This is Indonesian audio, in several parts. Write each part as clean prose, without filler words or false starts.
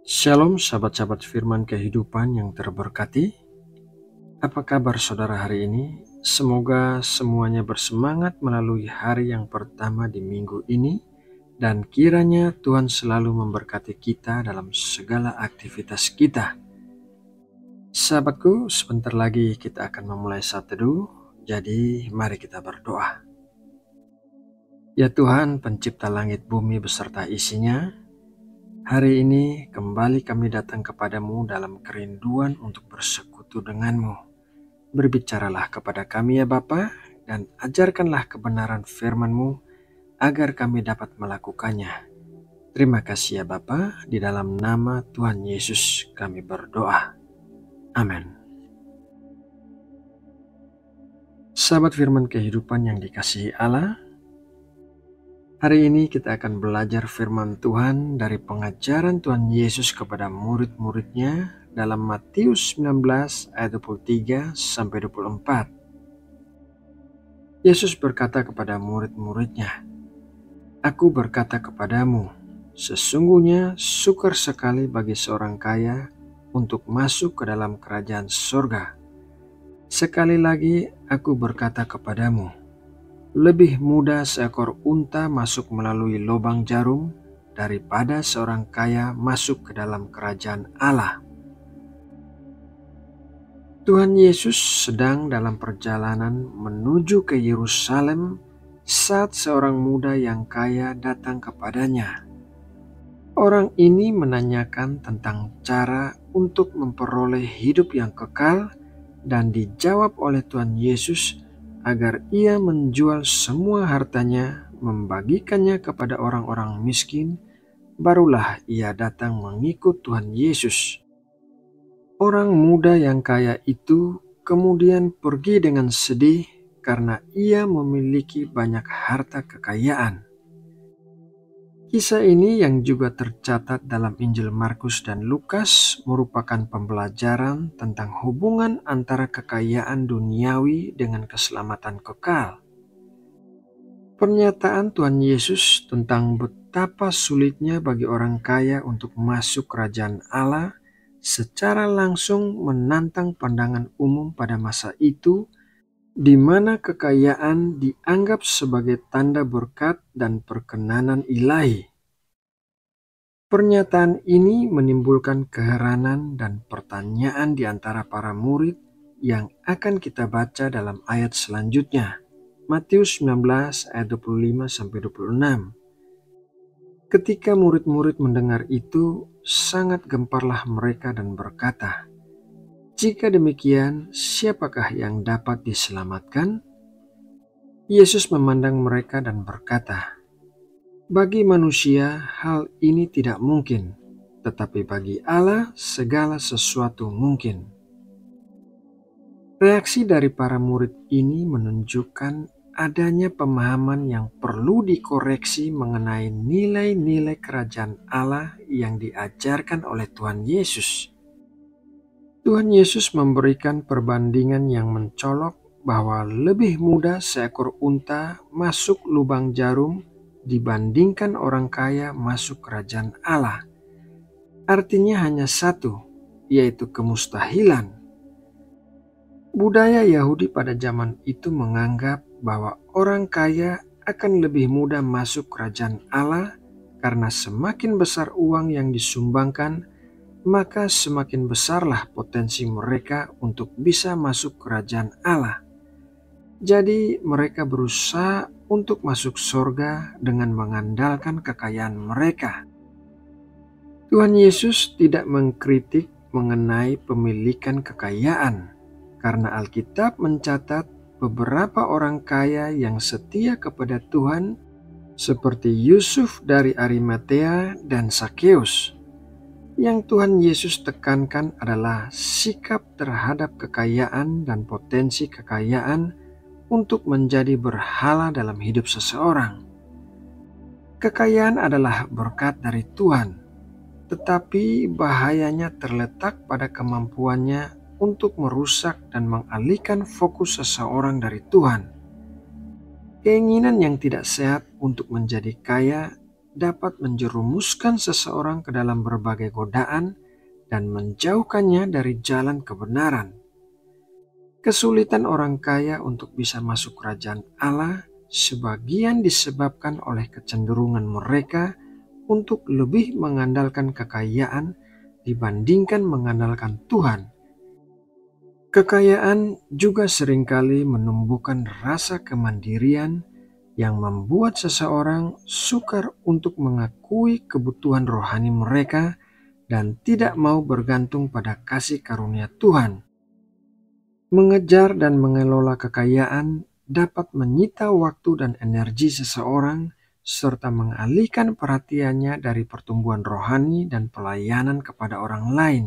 Shalom sahabat-sahabat firman kehidupan yang terberkati. Apa kabar saudara hari ini? Semoga semuanya bersemangat melalui hari yang pertama di minggu ini, dan kiranya Tuhan selalu memberkati kita dalam segala aktivitas kita. Sahabatku, sebentar lagi kita akan memulai saat teduh, jadi mari kita berdoa. Ya Tuhan, pencipta langit bumi beserta isinya, hari ini kembali kami datang kepadamu dalam kerinduan untuk bersekutu denganmu. Berbicaralah kepada kami ya Bapa, dan ajarkanlah kebenaran firman-Mu agar kami dapat melakukannya. Terima kasih ya Bapa, di dalam nama Tuhan Yesus kami berdoa. Amin. Sahabat firman kehidupan yang dikasihi Allah, hari ini kita akan belajar firman Tuhan dari pengajaran Tuhan Yesus kepada murid-muridnya dalam Matius 19 ayat 23 sampai 24. Yesus berkata kepada murid-muridnya, "Aku berkata kepadamu, sesungguhnya sukar sekali bagi seorang kaya untuk masuk ke dalam kerajaan surga. Sekali lagi aku berkata kepadamu, lebih mudah seekor unta masuk melalui lubang jarum daripada seorang kaya masuk ke dalam kerajaan Allah." Tuhan Yesus sedang dalam perjalanan menuju ke Yerusalem saat seorang muda yang kaya datang kepadanya. Orang ini menanyakan tentang cara untuk memperoleh hidup yang kekal, dan dijawab oleh Tuhan Yesus agar ia menjual semua hartanya, membagikannya kepada orang-orang miskin, barulah ia datang mengikut Tuhan Yesus. Orang muda yang kaya itu kemudian pergi dengan sedih karena ia memiliki banyak harta kekayaan. Kisah ini yang juga tercatat dalam Injil Markus dan Lukas merupakan pembelajaran tentang hubungan antara kekayaan duniawi dengan keselamatan kekal. Pernyataan Tuhan Yesus tentang betapa sulitnya bagi orang kaya untuk masuk kerajaan Allah secara langsung menantang pandangan umum pada masa itu, di mana kekayaan dianggap sebagai tanda berkat dan perkenanan ilahi. Pernyataan ini menimbulkan keheranan dan pertanyaan di antara para murid yang akan kita baca dalam ayat selanjutnya, Matius 19 ayat 25-26. Ketika murid-murid mendengar itu, sangat gemparlah mereka dan berkata, "Jika demikian, siapakah yang dapat diselamatkan?" Yesus memandang mereka dan berkata, "Bagi manusia hal ini tidak mungkin, tetapi bagi Allah segala sesuatu mungkin." Reaksi dari para murid ini menunjukkan adanya pemahaman yang perlu dikoreksi mengenai nilai-nilai kerajaan Allah yang diajarkan oleh Tuhan Yesus. Tuhan Yesus memberikan perbandingan yang mencolok bahwa lebih mudah seekor unta masuk lubang jarum dibandingkan orang kaya masuk kerajaan Allah. Artinya hanya satu, yaitu kemustahilan. Budaya Yahudi pada zaman itu menganggap bahwa orang kaya akan lebih mudah masuk kerajaan Allah karena semakin besar uang yang disumbangkan, maka semakin besarlah potensi mereka untuk bisa masuk kerajaan Allah. Jadi mereka berusaha untuk masuk surga dengan mengandalkan kekayaan mereka. Tuhan Yesus tidak mengkritik mengenai pemilikan kekayaan, karena Alkitab mencatat beberapa orang kaya yang setia kepada Tuhan seperti Yusuf dari Arimatea dan Sakeus. Yang Tuhan Yesus tekankan adalah sikap terhadap kekayaan dan potensi kekayaan untuk menjadi berhala dalam hidup seseorang. Kekayaan adalah berkat dari Tuhan, tetapi bahayanya terletak pada kemampuannya untuk merusak dan mengalihkan fokus seseorang dari Tuhan. Keinginan yang tidak sehat untuk menjadi kaya dapat menjerumuskan seseorang ke dalam berbagai godaan dan menjauhkannya dari jalan kebenaran. Kesulitan orang kaya untuk bisa masuk kerajaan Allah sebagian disebabkan oleh kecenderungan mereka untuk lebih mengandalkan kekayaan dibandingkan mengandalkan Tuhan. Kekayaan juga seringkali menumbuhkan rasa kemandirian yang membuat seseorang sukar untuk mengakui kebutuhan rohani mereka dan tidak mau bergantung pada kasih karunia Tuhan. Mengejar dan mengelola kekayaan dapat menyita waktu dan energi seseorang serta mengalihkan perhatiannya dari pertumbuhan rohani dan pelayanan kepada orang lain.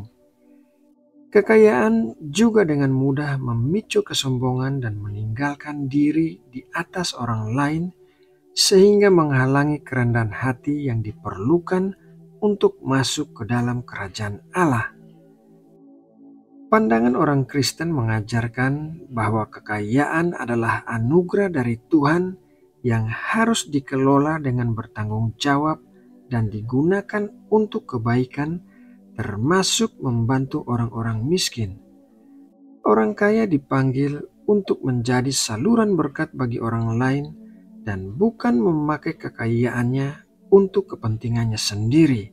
Kekayaan juga dengan mudah memicu kesombongan dan meninggalkan diri di atas orang lain sehingga menghalangi kerendahan hati yang diperlukan untuk masuk ke dalam kerajaan Allah. Pandangan orang Kristen mengajarkan bahwa kekayaan adalah anugerah dari Tuhan yang harus dikelola dengan bertanggung jawab dan digunakan untuk kebaikan, termasuk membantu orang-orang miskin. Orang kaya dipanggil untuk menjadi saluran berkat bagi orang lain dan bukan memakai kekayaannya untuk kepentingannya sendiri.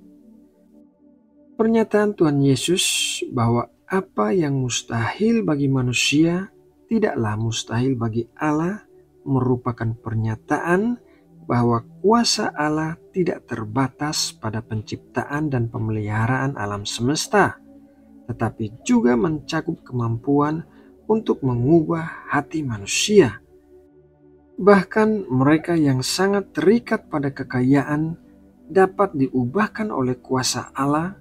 Pernyataan Tuhan Yesus bahwa apa yang mustahil bagi manusia tidaklah mustahil bagi Allah merupakan pernyataan bahwa kuasa Allah tidak terbatas pada penciptaan dan pemeliharaan alam semesta, tetapi juga mencakup kemampuan untuk mengubah hati manusia. Bahkan mereka yang sangat terikat pada kekayaan dapat diubahkan oleh kuasa Allah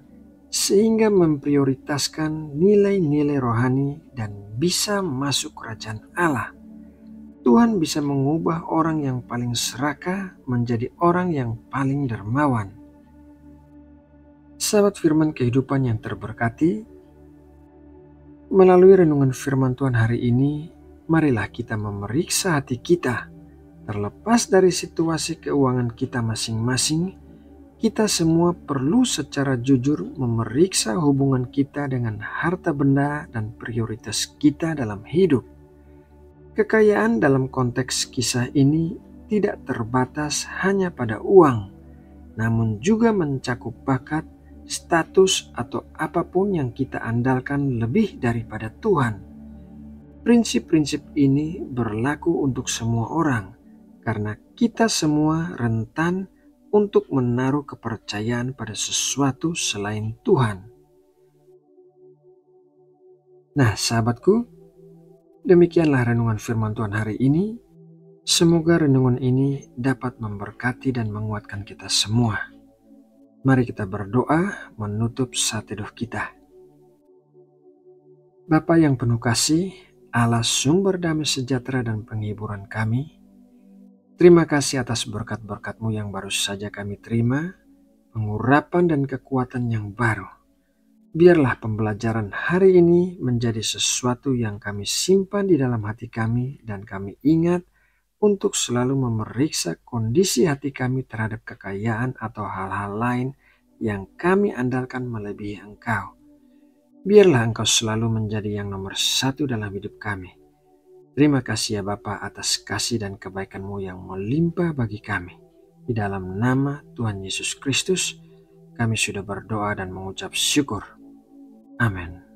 sehingga memprioritaskan nilai-nilai rohani dan bisa masuk kerajaan Allah. Tuhan bisa mengubah orang yang paling serakah menjadi orang yang paling dermawan. Sahabat firman kehidupan yang terberkati, melalui renungan firman Tuhan hari ini, marilah kita memeriksa hati kita. Terlepas dari situasi keuangan kita masing-masing, kita semua perlu secara jujur memeriksa hubungan kita dengan harta benda dan prioritas kita dalam hidup. Kekayaan dalam konteks kisah ini tidak terbatas hanya pada uang, namun juga mencakup bakat, status, atau apapun yang kita andalkan lebih daripada Tuhan. Prinsip-prinsip ini berlaku untuk semua orang, karena kita semua rentan untuk menaruh kepercayaan pada sesuatu selain Tuhan. Nah, sahabatku, demikianlah renungan firman Tuhan hari ini. Semoga renungan ini dapat memberkati dan menguatkan kita semua. Mari kita berdoa menutup saat teduh kita. Bapa yang penuh kasih, Allah sumber damai sejahtera dan penghiburan kami, terima kasih atas berkat-berkat-Mu yang baru saja kami terima, pengurapan dan kekuatan yang baru. Biarlah pembelajaran hari ini menjadi sesuatu yang kami simpan di dalam hati kami dan kami ingat untuk selalu memeriksa kondisi hati kami terhadap kekayaan atau hal-hal lain yang kami andalkan melebihi Engkau. Biarlah Engkau selalu menjadi yang nomor satu dalam hidup kami. Terima kasih ya Bapa atas kasih dan kebaikan-Mu yang melimpah bagi kami. Di dalam nama Tuhan Yesus Kristus, kami sudah berdoa dan mengucap syukur. Amin.